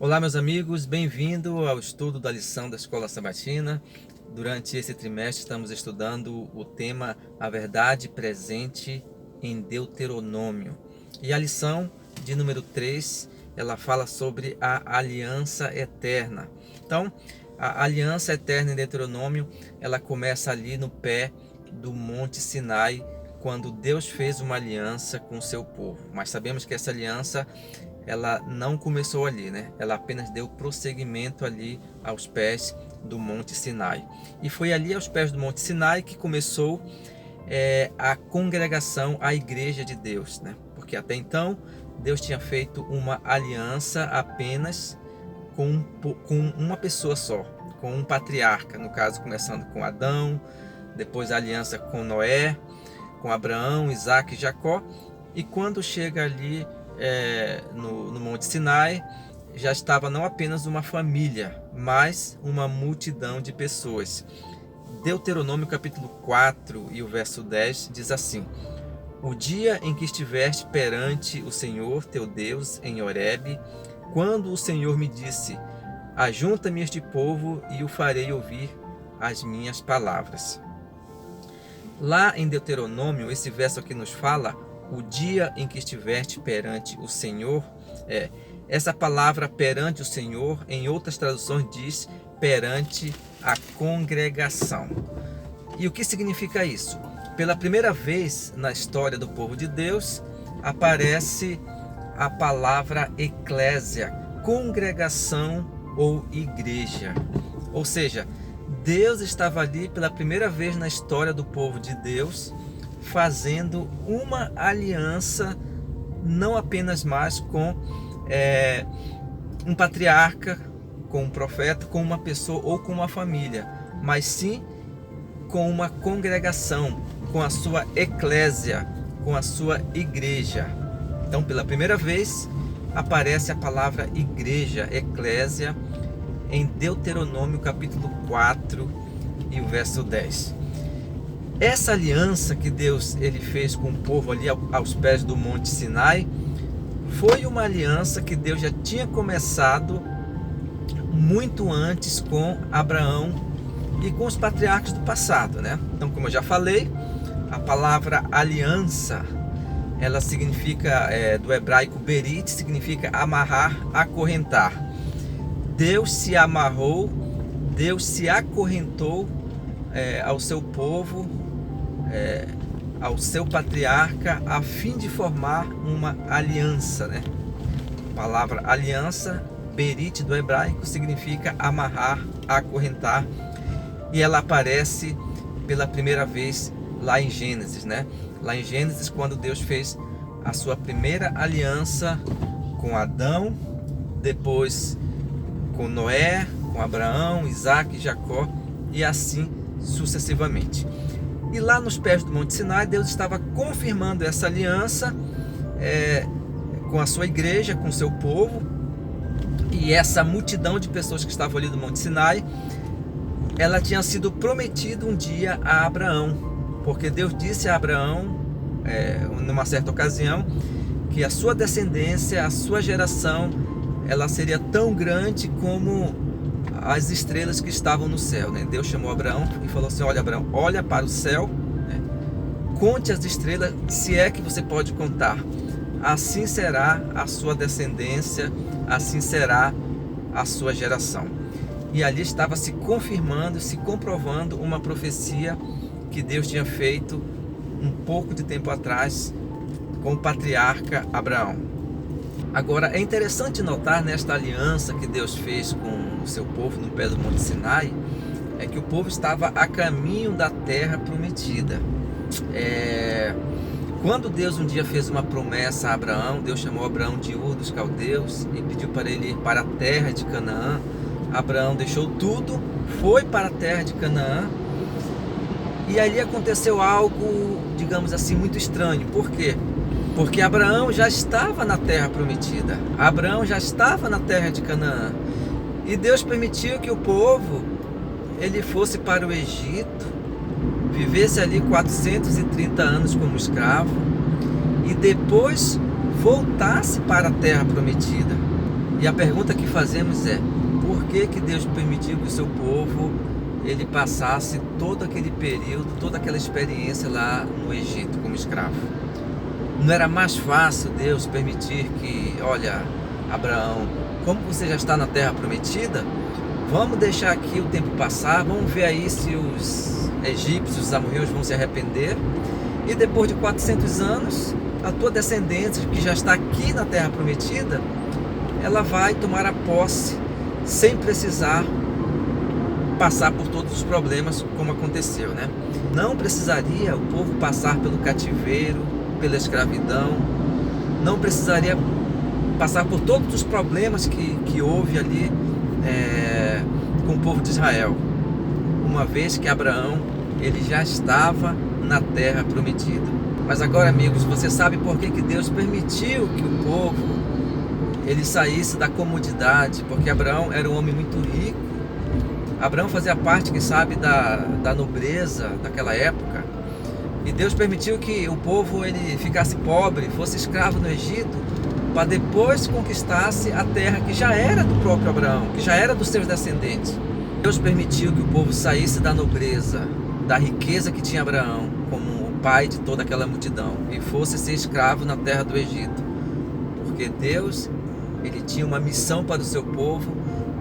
Olá, meus amigos, bem-vindo ao estudo da lição da Escola Sabatina. Durante esse trimestre estamos estudando o tema A Verdade Presente em Deuteronômio. E a lição de número 3, ela fala sobre a aliança eterna. Então, a aliança eterna em Deuteronômio, ela começa ali no pé do Monte Sinai, quando Deus fez uma aliança com o seu povo. Mas sabemos que essa aliança ela não começou ali, né? Ela apenas deu prosseguimento ali aos pés do Monte Sinai. E foi ali aos pés do Monte Sinai que começou a congregação, a igreja de Deus, né? Porque até então Deus tinha feito uma aliança apenas com uma pessoa só, com um patriarca, no caso começando com Adão, depois a aliança com Noé, com Abraão, Isaac e Jacó. E quando chega ali no Monte Sinai, já estava não apenas uma família, mas uma multidão de pessoas. Deuteronômio capítulo 4 e o verso 10 diz assim: O dia em que estiveste perante o Senhor teu Deus em Horebe, quando o Senhor me disse: Ajunta-me este povo e o farei ouvir as minhas palavras. Lá em Deuteronômio, esse verso aqui nos fala o dia em que estiveste perante o Senhor. Essa palavra perante o Senhor, em outras traduções diz perante a congregação. E o que significa isso? Pela primeira vez na história do povo de Deus, aparece a palavra eclésia, congregação ou igreja. Ou seja, Deus estava ali pela primeira vez na história do povo de Deus, fazendo uma aliança, não apenas mais com um patriarca, com um profeta, com uma pessoa ou com uma família, mas sim com uma congregação, com a sua eclésia, com a sua igreja. Então, pela primeira vez, aparece a palavra igreja, eclésia, em Deuteronômio capítulo 4 e o verso 10. Essa aliança que Deus ele fez com o povo ali aos pés do Monte Sinai foi uma aliança que Deus já tinha começado muito antes com Abraão e com os patriarcas do passado, né? Então, como eu já falei, a palavra aliança, ela significa, do hebraico berit, significa amarrar, acorrentar. Deus se amarrou, Deus se acorrentou ao seu povo, ao seu patriarca, a fim de formar uma aliança, né? A palavra aliança, berit do hebraico, significa amarrar, acorrentar, e ela aparece pela primeira vez lá em Gênesis, né? Lá em Gênesis, quando Deus fez a sua primeira aliança com Adão, depois com Noé, com Abraão, Isaac e Jacó, e assim sucessivamente. E lá nos pés do Monte Sinai, Deus estava confirmando essa aliança com a sua igreja, com o seu povo, e essa multidão de pessoas que estavam ali no Monte Sinai, ela tinha sido prometida um dia a Abraão, porque Deus disse a Abraão, numa certa ocasião, que a sua descendência, a sua geração, ela seria tão grande como as estrelas que estavam no céu, né? Deus chamou Abraão e falou assim: olha, Abraão, olha para o céu, né? Conte as estrelas, se é que você pode contar. Assim será a sua descendência, assim será a sua geração. E ali estava se confirmando, se comprovando uma profecia que Deus tinha feito um pouco de tempo atrás com o patriarca Abraão. Agora, é interessante notar nesta aliança que Deus fez com o seu povo no pé do Monte Sinai, é que o povo estava a caminho da terra prometida. Quando Deus um dia fez uma promessa a Abraão, Deus chamou Abraão de Ur dos Caldeus e pediu para ele ir para a terra de Canaã. Abraão deixou tudo, foi para a terra de Canaã, e ali aconteceu algo, digamos assim, muito estranho. Por quê? Porque Abraão já estava na terra prometida, Abraão já estava na terra de Canaã, e Deus permitiu que o povo ele fosse para o Egito, vivesse ali 430 anos como escravo, e depois voltasse para a terra prometida. E a pergunta que fazemos é: por que Deus permitiu que o seu povo ele passasse todo aquele período, toda aquela experiência lá no Egito como escravo? Não era mais fácil Deus permitir que, olha, Abraão, como você já está na terra prometida, vamos deixar aqui o tempo passar, vamos ver aí se os egípcios, os amorreus vão se arrepender, e depois de 400 anos, a tua descendência, que já está aqui na terra prometida, ela vai tomar a posse sem precisar passar por todos os problemas como aconteceu, né? Não precisaria o povo passar pelo cativeiro, pela escravidão, não precisaria passar por todos os problemas que houve ali com o povo de Israel, uma vez que Abraão ele já estava na terra prometida. Mas agora, amigos, você sabe por que Deus permitiu que o povo ele saísse da comodidade? Porque Abraão era um homem muito rico. Abraão fazia parte, quem sabe, da nobreza daquela época. E Deus permitiu que o povo ele ficasse pobre, fosse escravo no Egito, para depois conquistasse a terra que já era do próprio Abraão, que já era dos seus descendentes. Deus permitiu que o povo saísse da nobreza, da riqueza que tinha Abraão, como o pai de toda aquela multidão, e fosse ser escravo na terra do Egito. Porque Deus ele tinha uma missão para o seu povo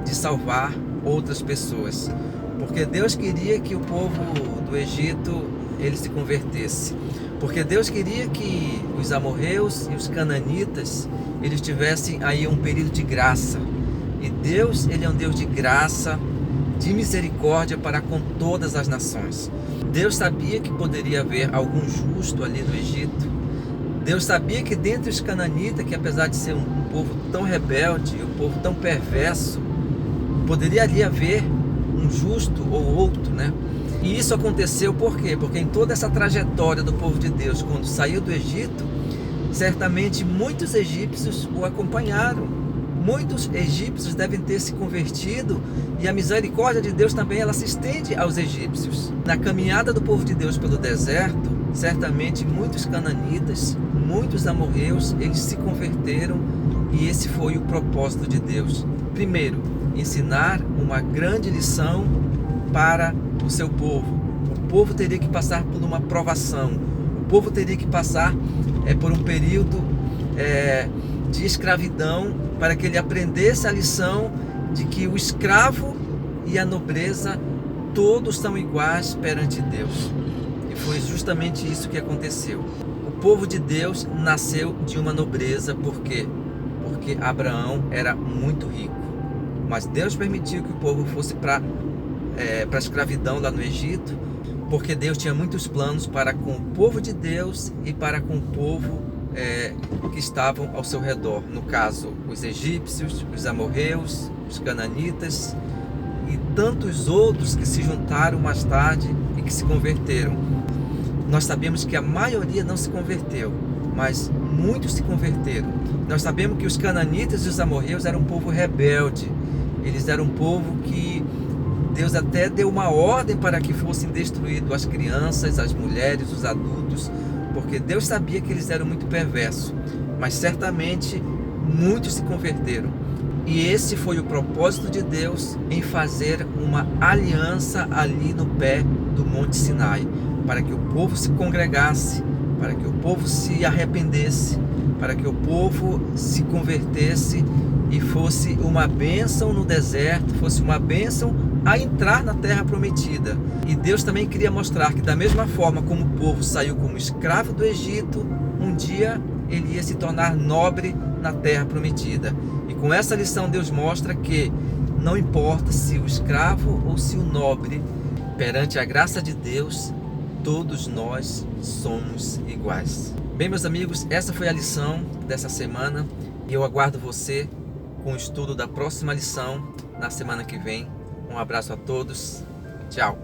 de salvar outras pessoas. Porque Deus queria que o povo do Egito ele se convertesse. Porque Deus queria que os amorreus e os cananitas eles tivessem aí um período de graça. E Deus ele é um Deus de graça, de misericórdia para com todas as nações. Deus sabia que poderia haver algum justo ali no Egito. Deus sabia que dentre os cananitas, que apesar de ser um povo tão rebelde, um povo tão perverso, poderia ali haver um justo ou outro, né? E isso aconteceu por quê? Porque em toda essa trajetória do povo de Deus, quando saiu do Egito, certamente muitos egípcios o acompanharam. Muitos egípcios devem ter se convertido, e a misericórdia de Deus também ela se estende aos egípcios. Na caminhada do povo de Deus pelo deserto, certamente muitos cananitas, muitos amorreus, eles se converteram, e esse foi o propósito de Deus. Primeiro, ensinar uma grande lição para o seu povo. O povo teria que passar por uma provação, o povo teria que passar por um período de escravidão, para que ele aprendesse a lição de que o escravo e a nobreza todos são iguais perante Deus. E foi justamente isso que aconteceu. O povo de Deus nasceu de uma nobreza. Por quê? Porque Abraão era muito rico. Mas Deus permitiu que o povo fosse para a escravidão lá no Egito, porque Deus tinha muitos planos para com o povo de Deus e para com o povo que estavam ao seu redor. No caso, os egípcios, os amorreus, os cananitas e tantos outros que se juntaram mais tarde e que se converteram. Nós sabemos que a maioria não se converteu, mas muitos se converteram. Nós sabemos que os cananitas e os amorreus eram um povo rebelde. Eles eram um povo que Deus até deu uma ordem para que fossem destruídos as crianças, as mulheres, os adultos, porque Deus sabia que eles eram muito perversos. Mas certamente muitos se converteram. E esse foi o propósito de Deus em fazer uma aliança ali no pé do Monte Sinai, para que o povo se congregasse, para que o povo se arrependesse, para que o povo se convertesse e fosse uma bênção no deserto, fosse uma bênção a entrar na terra prometida. E Deus também queria mostrar que da mesma forma como o povo saiu como escravo do Egito, um dia ele ia se tornar nobre na terra prometida. E com essa lição Deus mostra que não importa se o escravo ou se o nobre, perante a graça de Deus, todos nós somos iguais. Bem, meus amigos, essa foi a lição dessa semana e eu aguardo você com o estudo da próxima lição na semana que vem. Um abraço a todos. Tchau.